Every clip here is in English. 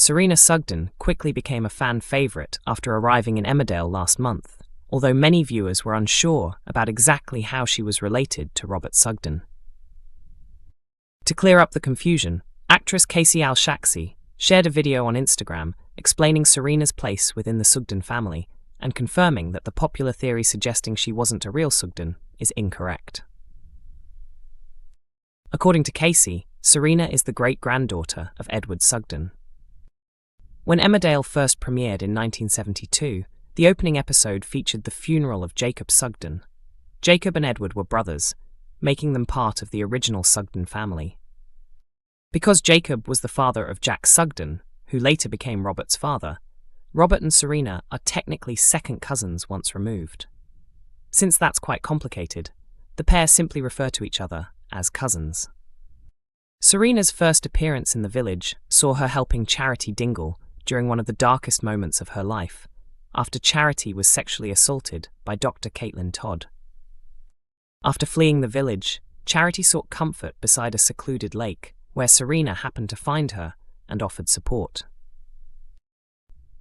Serena Sugden quickly became a fan favourite after arriving in Emmerdale last month, although many viewers were unsure about exactly how she was related to Robert Sugden. To clear up the confusion, actress Casey Al-Shaqsy shared a video on Instagram explaining Serena's place within the Sugden family and confirming that the popular theory suggesting she wasn't a real Sugden is incorrect. According to Casey, Serena is the great-granddaughter of Edward Sugden. When Emmerdale first premiered in 1972, the opening episode featured the funeral of Jacob Sugden. Jacob and Edward were brothers, making them part of the original Sugden family. Because Jacob was the father of Jack Sugden, who later became Robert's father, Robert and Serena are technically second cousins once removed. Since that's quite complicated, the pair simply refer to each other as cousins. Serena's first appearance in the village saw her helping Charity Dingle during one of the darkest moments of her life, after Charity was sexually assaulted by Dr Caitlin Todd. After fleeing the village, Charity sought comfort beside a secluded lake, where Serena happened to find her and offered support.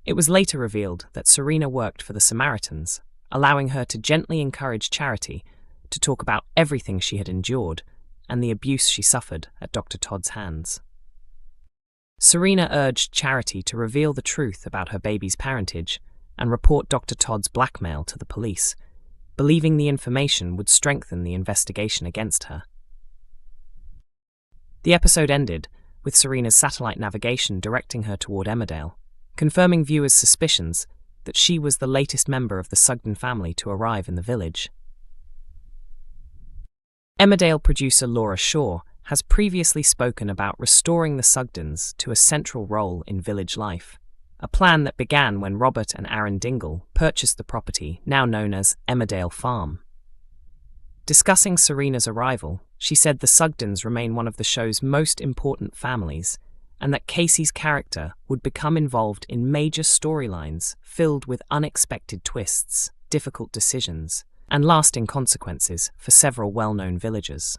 It was later revealed that Serena worked for the Samaritans, allowing her to gently encourage Charity to talk about everything she had endured and the abuse she suffered at Dr Todd's hands. Serena urged Charity to reveal the truth about her baby's parentage and report Dr Todd's blackmail to the police, believing the information would strengthen the investigation against her. The episode ended with Serena's satellite navigation directing her toward Emmerdale, confirming viewers' suspicions that she was the latest member of the Sugden family to arrive in the village. Emmerdale producer Laura Shaw has previously spoken about restoring the Sugdens to a central role in village life, a plan that began when Robert and Aaron Dingle purchased the property now known as Emmerdale Farm. Discussing Serena's arrival, she said the Sugdens remain one of the show's most important families, and that Casey's character would become involved in major storylines filled with unexpected twists, difficult decisions, and lasting consequences for several well-known villagers.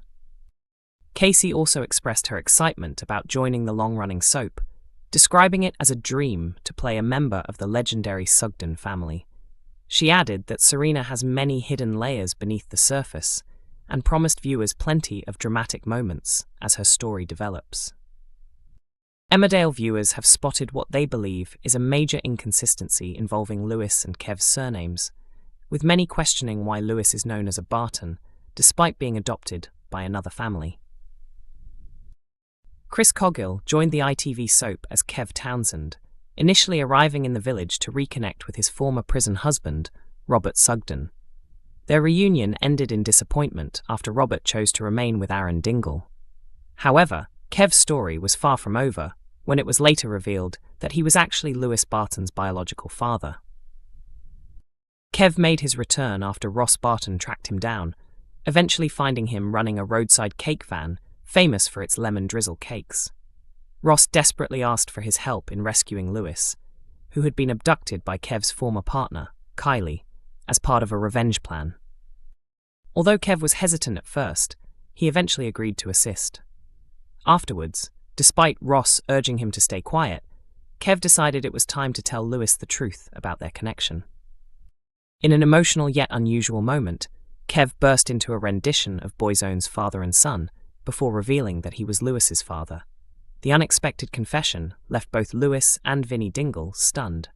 Casey also expressed her excitement about joining the long-running soap, describing it as a dream to play a member of the legendary Sugden family. She added that Serena has many hidden layers beneath the surface and promised viewers plenty of dramatic moments as her story develops. Emmerdale viewers have spotted what they believe is a major inconsistency involving Lewis and Kev's surnames, with many questioning why Lewis is known as a Barton, despite being adopted by another family. Chris Coggill joined the ITV soap as Kev Townsend, initially arriving in the village to reconnect with his former prison husband, Robert Sugden. Their reunion ended in disappointment after Robert chose to remain with Aaron Dingle. However, Kev's story was far from over when it was later revealed that he was actually Lewis Barton's biological father. Kev made his return after Ross Barton tracked him down, eventually finding him running a roadside cake van famous for its lemon drizzle cakes. Ross desperately asked for his help in rescuing Lewis, who had been abducted by Kev's former partner, Kylie, as part of a revenge plan. Although Kev was hesitant at first, he eventually agreed to assist. Afterwards, despite Ross urging him to stay quiet, Kev decided it was time to tell Lewis the truth about their connection. In an emotional yet unusual moment, Kev burst into a rendition of Boyzone's Father and Son before revealing that he was Lewis's father. The unexpected confession left both Lewis and Vinnie Dingle stunned.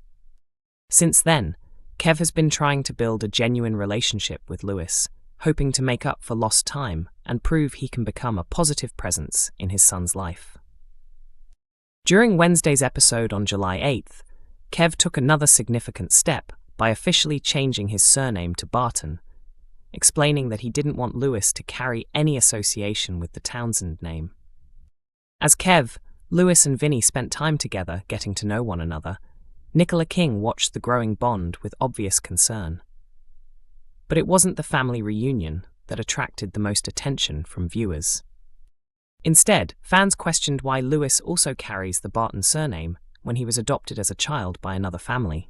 Since then, Kev has been trying to build a genuine relationship with Lewis, hoping to make up for lost time and prove he can become a positive presence in his son's life. During Wednesday's episode on July 8th, Kev took another significant step by officially changing his surname to Barton, explaining that he didn't want Lewis to carry any association with the Townsend name. As Kev, Lewis and Vinnie spent time together getting to know one another, Nicola King watched the growing bond with obvious concern. But it wasn't the family reunion that attracted the most attention from viewers. Instead, fans questioned why Lewis also carries the Barton surname when he was adopted as a child by another family.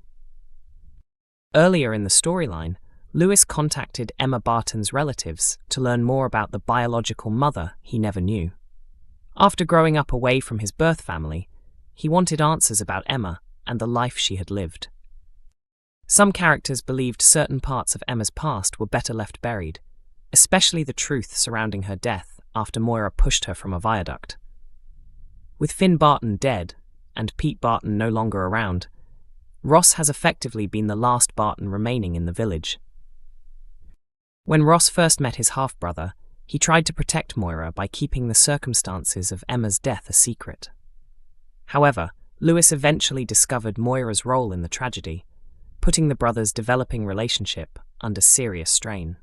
Earlier in the storyline, Lewis contacted Emma Barton's relatives to learn more about the biological mother he never knew. After growing up away from his birth family, he wanted answers about Emma and the life she had lived. Some characters believed certain parts of Emma's past were better left buried, especially the truth surrounding her death after Moira pushed her from a viaduct. With Finn Barton dead and Pete Barton no longer around, Ross has effectively been the last Barton remaining in the village. When Ross first met his half-brother, he tried to protect Moira by keeping the circumstances of Emma's death a secret. However, Lewis eventually discovered Moira's role in the tragedy, putting the brothers' developing relationship under serious strain.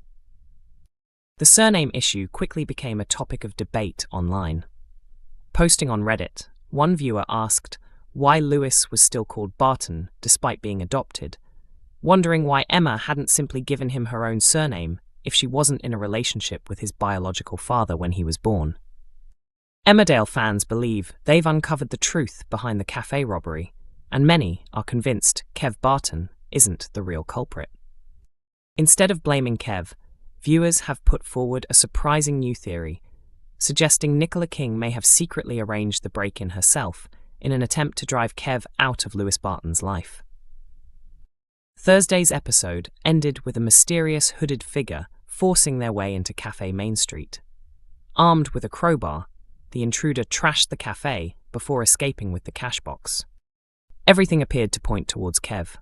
The surname issue quickly became a topic of debate online. Posting on Reddit, one viewer asked why Lewis was still called Barton despite being adopted, wondering why Emma hadn't simply given him her own surname if she wasn't in a relationship with his biological father when he was born. Emmerdale fans believe they've uncovered the truth behind the cafe robbery, and many are convinced Kev Barton isn't the real culprit. Instead of blaming Kev, viewers have put forward a surprising new theory, suggesting Nicola King may have secretly arranged the break-in herself in an attempt to drive Kev out of Lewis Barton's life. Thursday's episode ended with a mysterious hooded figure forcing their way into Cafe Main Street. Armed with a crowbar, the intruder trashed the cafe before escaping with the cash box. Everything appeared to point towards Kev.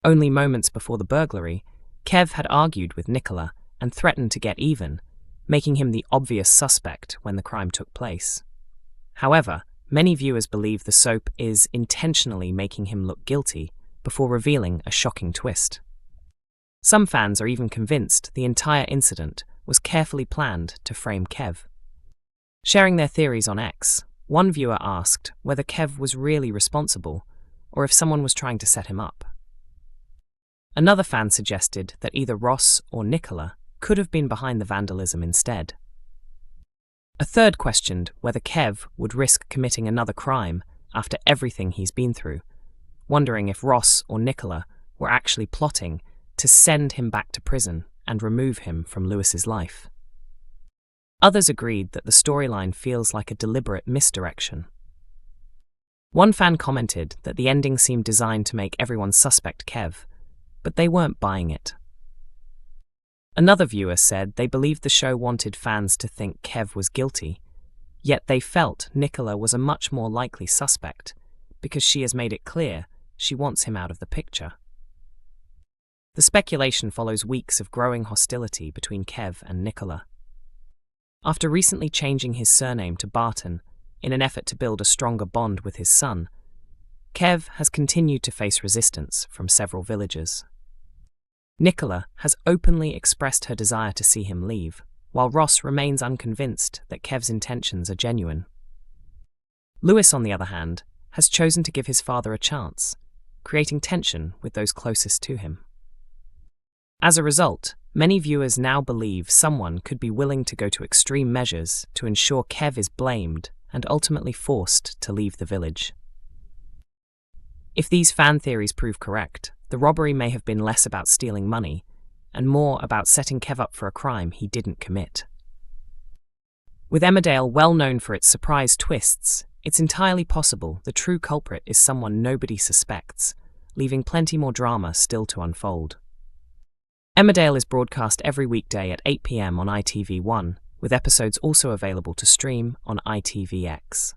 Only moments before the burglary, Kev had argued with Nicola and threatened to get even, making him the obvious suspect when the crime took place. However, many viewers believe the soap is intentionally making him look guilty before revealing a shocking twist. Some fans are even convinced the entire incident was carefully planned to frame Kev. Sharing their theories on X, one viewer asked whether Kev was really responsible or if someone was trying to set him up. Another fan suggested that either Ross or Nicola could have been behind the vandalism instead. A third questioned whether Kev would risk committing another crime after everything he's been through, wondering if Ross or Nicola were actually plotting to send him back to prison and remove him from Lewis's life. Others agreed that the storyline feels like a deliberate misdirection. One fan commented that the ending seemed designed to make everyone suspect Kev, but they weren't buying it. Another viewer said they believed the show wanted fans to think Kev was guilty, yet they felt Nicola was a much more likely suspect because she has made it clear she wants him out of the picture. The speculation follows weeks of growing hostility between Kev and Nicola. After recently changing his surname to Barton in an effort to build a stronger bond with his son, Kev has continued to face resistance from several villagers. Nicola has openly expressed her desire to see him leave, while Ross remains unconvinced that Kev's intentions are genuine. Lewis, on the other hand, has chosen to give his father a chance, creating tension with those closest to him. As a result, many viewers now believe someone could be willing to go to extreme measures to ensure Kev is blamed and ultimately forced to leave the village. If these fan theories prove correct, the robbery may have been less about stealing money and more about setting Kev up for a crime he didn't commit. With Emmerdale well known for its surprise twists, it's entirely possible the true culprit is someone nobody suspects, leaving plenty more drama still to unfold. Emmerdale is broadcast every weekday at 8 p.m. on ITV1, with episodes also available to stream on ITVX.